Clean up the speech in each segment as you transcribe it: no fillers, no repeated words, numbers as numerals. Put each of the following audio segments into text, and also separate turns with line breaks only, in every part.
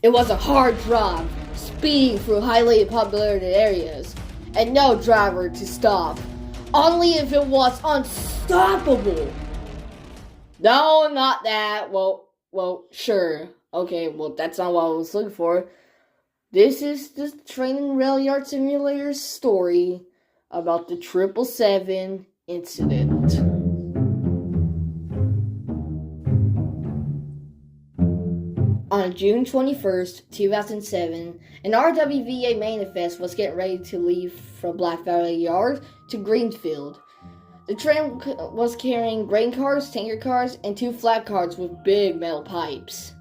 It was a hard drive, speeding through highly populated areas, and no driver to stop, only if it was unstoppable. No, not that. Well, sure. Okay, well, that's not what I was looking for. This is the Train and Rail Yard Simulator story about the 777 incident. On June 21st, 2007, an RWVA manifest was getting ready to leave from Black Valley Yard to Greenfield. The train was carrying grain cars, tanker cars, and 2 flat cars with big metal pipes.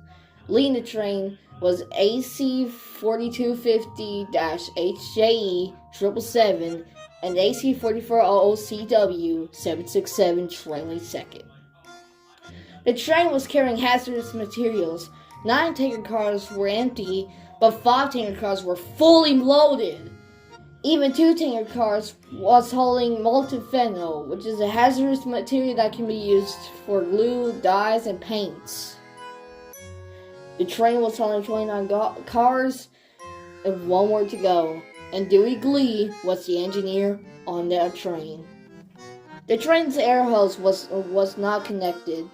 Leading the train was AC 4250-HJE 777 and AC 4400CW 767 trailing second. The train was carrying hazardous materials. 9 tanker cars were empty, but 5 tanker cars were fully loaded. Even 2 tanker cars was hauling molten phenol, which is a hazardous material that can be used for glue, dyes, and paints. The train was hauling 29 cars and 1 more to go, and Dewey Glee was the engineer on that train. The train's air hose was not connected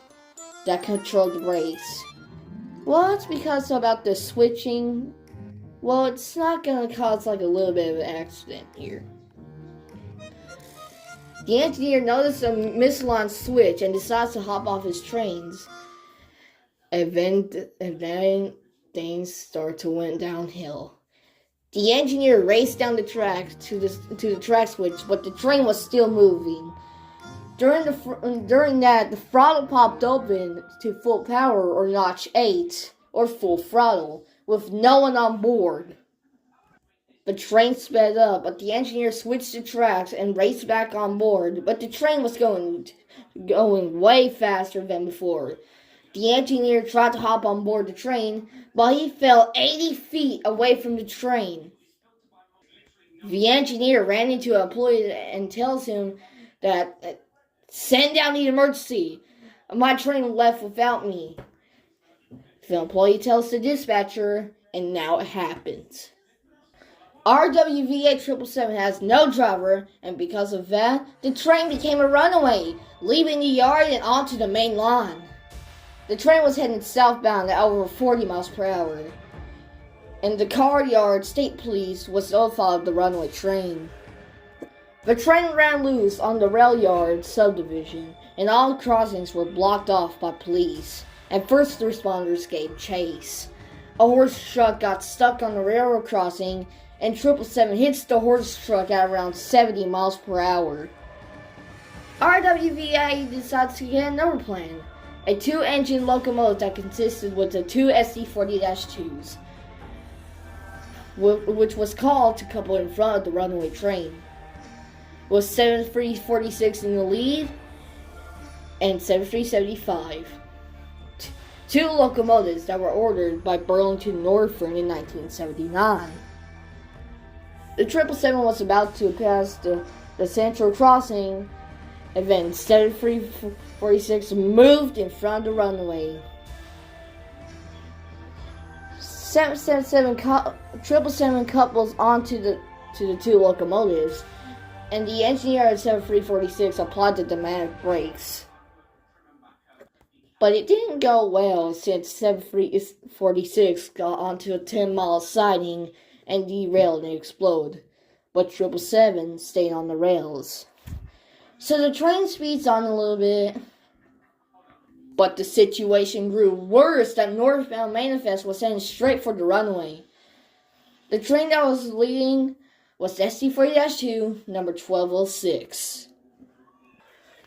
that controlled the brakes. Well, it's because about the switching. Well, it's not gonna cause like a little bit of an accident here. The engineer noticed a misaligned switch and decides to hop off his trains. And then things start to went downhill. The engineer raced down the track to the track switch, but the train was still moving. During that, the throttle popped open to full power or notch 8 or full throttle with no one on board. The train sped up, but the engineer switched the tracks and raced back on board, but the train was going way faster than before. The engineer tried to hop on board the train, but he fell 80 feet away from the train. The engineer ran into an employee and tells him that, "Send down the emergency. My train left without me." The employee tells the dispatcher, and now it happens. RWVA 777 has no driver, and because of that, the train became a runaway, leaving the yard and onto the main line. The train was heading southbound at over 40 miles per hour, and the car yard state police was notified of the runaway train. The train ran loose on the rail yard subdivision, and all crossings were blocked off by police, and first responders gave chase. A horse truck got stuck on the railroad crossing, and 777 hits the horse truck at around 70 miles per hour. RWVA decides to get another plan, a 2-engine locomotive that consisted with the 2 SD40-2s, which was called to couple in front of the runaway train, with 7346 in the lead and 7375. 2 locomotives that were ordered by Burlington Northern in 1979. The 777 was about to pass the central crossing, and then 7346 moved in front of the runway. 777 couples onto the 2 locomotives, and the engineer at 7346 applied the pneumatic brakes. But it didn't go well since 7346 got onto a 10-mile siding and derailed and exploded, but 777 stayed on the rails. So the train speeds on a little bit, but the situation grew worse. That northbound manifest was heading straight for the runway. The train that was leading was SD40-2, number 1206.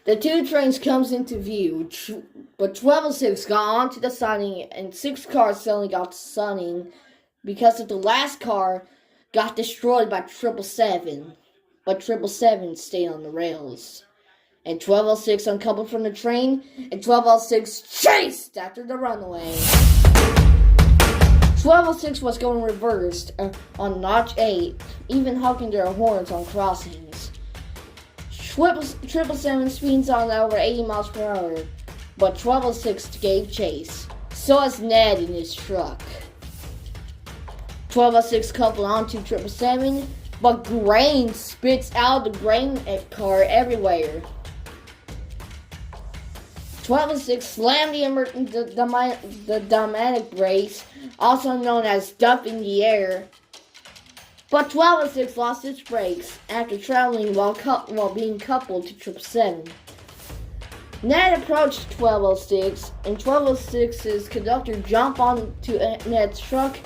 The 2 trains comes into view, but 1206 got onto the siding, and 6 cars suddenly got to siding because of the last car got destroyed by 777, but 777 stayed on the rails. And 1206 uncoupled from the train, and 1206 chased after the runaway. 1206 was going reversed on notch 8, even honking their horns on crossings. 777 speeds on over 80 miles per hour, but 1206 gave chase. So has Ned in his truck. 1206 coupled onto 777, but grain spits out the grain car everywhere. 1206 slammed the pneumatic brakes, also known as dumping the air. But 1206 lost its brakes after traveling while being coupled to 777. Ned approached 1206, and 1206's conductor jumped onto Ned's truck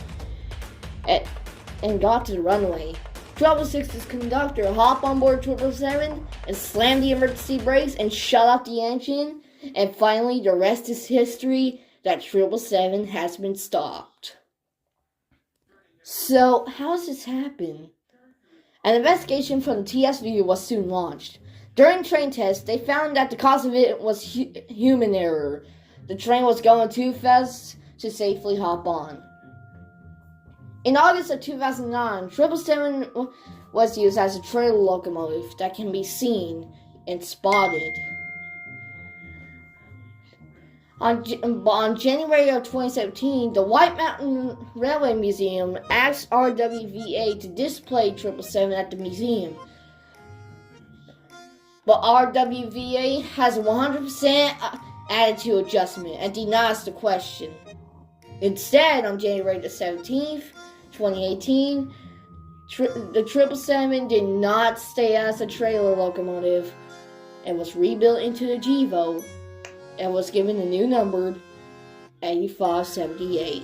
and got to the runway. 1206's conductor hopped on board 777 and slammed the emergency brakes and shut off the engine. And finally, the rest is history. That 777 has been stopped. So, how does this happen? An investigation from the TSV was soon launched. During train tests, they found that the cause of it was human error. The train was going too fast to safely hop on. In August of 2009, 777 was used as a trailer locomotive that can be seen and spotted. On January of 2017, the White Mountain Railway Museum asked RWVA to display 777 at the museum. But RWVA has a 100% attitude adjustment and denies the question. Instead, on January the 17th, 2018, the 777 did not stay as a trailer locomotive and was rebuilt into the GEVO and was given a new number, 8578.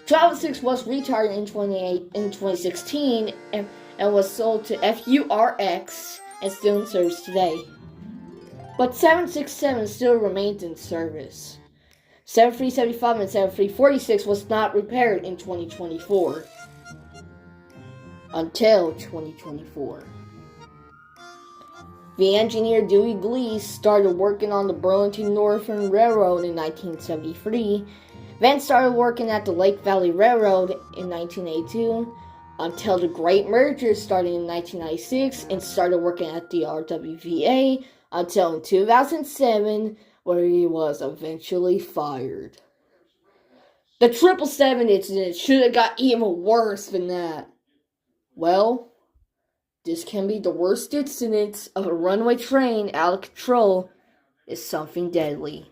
1206 was retired in 2016 and was sold to FURX and still in service today. But 767 still remains in service. 7375 and 7346 was not repaired in 2024. Until 2024. The engineer Dewey Glees started working on the Burlington Northern Railroad in 1973, then started working at the Lake Valley Railroad in 1982, until the Great Merger started in 1996 and started working at the RWVA until in 2007, where he was eventually fired. The 777 incident should have got even worse than that. Well, this can be the worst incident of a runway train out of control is something deadly.